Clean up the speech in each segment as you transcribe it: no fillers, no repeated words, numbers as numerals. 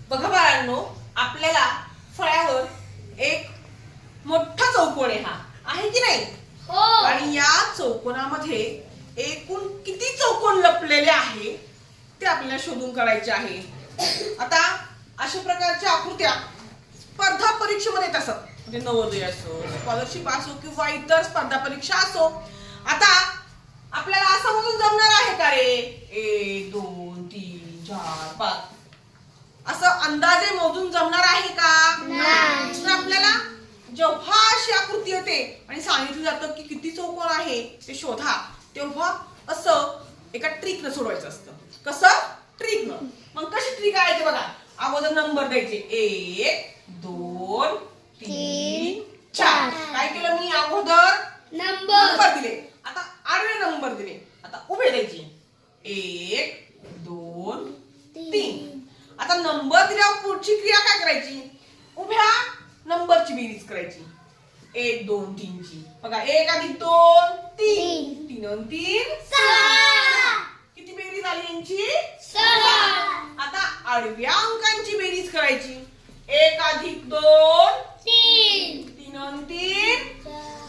बघा बाळांनो, आपल्याला फळ्यावर एक मोठा चौकोन आहे की नाही? हो. आणि या चौकोनामध्ये एकूण किती चौकोन लपलेले आहे ते आपल्याला शोधून काढायचे आहे. आता अशा प्रकारच्या आकृत्या स्पर्धा परीक्षेमध्ये येत असतात, म्हणजे नवोदय असो, स्कॉलरशिप असो किंवा इतर स्पर्धा परीक्षा असो. आता आपल्याला असं म्हणून जमणार आहे का रे 1 2 3 4 5 असं अंदाजे मोजून जमणार आहे का? नाही. तर आपल्याला जेव्हा अशी आकृती येते आणि सांगितलं जातं की किती चौकोन आहे ते शोधा, तेव्हा असं एका ट्रिकनं सोडवायचं असतं. कसं? ट्रिकनं. मग कशी ट्रिक आहे ते बघा. अगोदर नंबर द्यायचे 1 2 3 4. काय केलं मी? अगोदर नंबर दिले. आता आडवे नंबर दिले. आता उभे द्यायचे 1 2 3. आता नंबर दिल्यावर पुढची क्रिया काय करायची? उभ्या नंबरची बेरीज करायची 1 2 3 ची. बघा 1 अधिक 2 3 3 आणि 3 6. किती बेरीज आली यांची? 6. आता आडव्या अंकांची बेरीज करायची 1 अधिक 2 3 3 आणि 3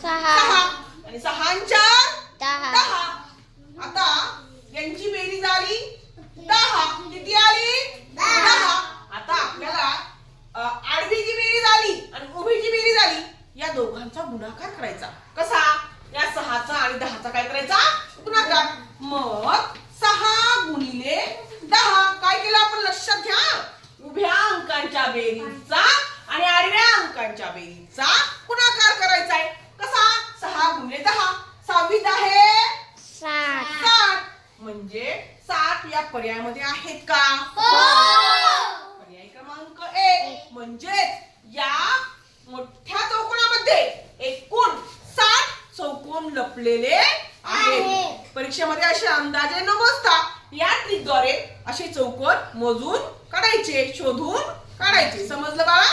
6 आणि 6 आणि 4 10. आता यांची बेरीज आली 10. किती आली? 10. आता आपल्याला आडवीची बेरीज आली आणि उभीची बेरीज आली, या दोघांचा गुणाकार करायचा. कसा? या 6चा आणि 10चा काय करायचा? गुणाकार. मग 6 गुणिले 10 काय केलं आपण? लक्षात घ्या. उभ्या अंकांच्या बेरीजचा आणि आडव्या अंकांच्या बेरीजचा गुणाकार करायचा आहे. कसा? 6 गुणिले 10. 6 आहे 60. म्हणजे 60 या पर्यायामध्ये आहेत का? पर्याय क्रमांक 1. म्हणजे या मोठ्या चौकोनामध्ये एकूण 60 चौकोन लपलेले आहेत. परीक्षेमध्ये असे अंदाजे न मोजता या ट्रिकद्वारे असे चौकोन मोजून काढायचे, शोधून काढायचे. समजलं बाळा?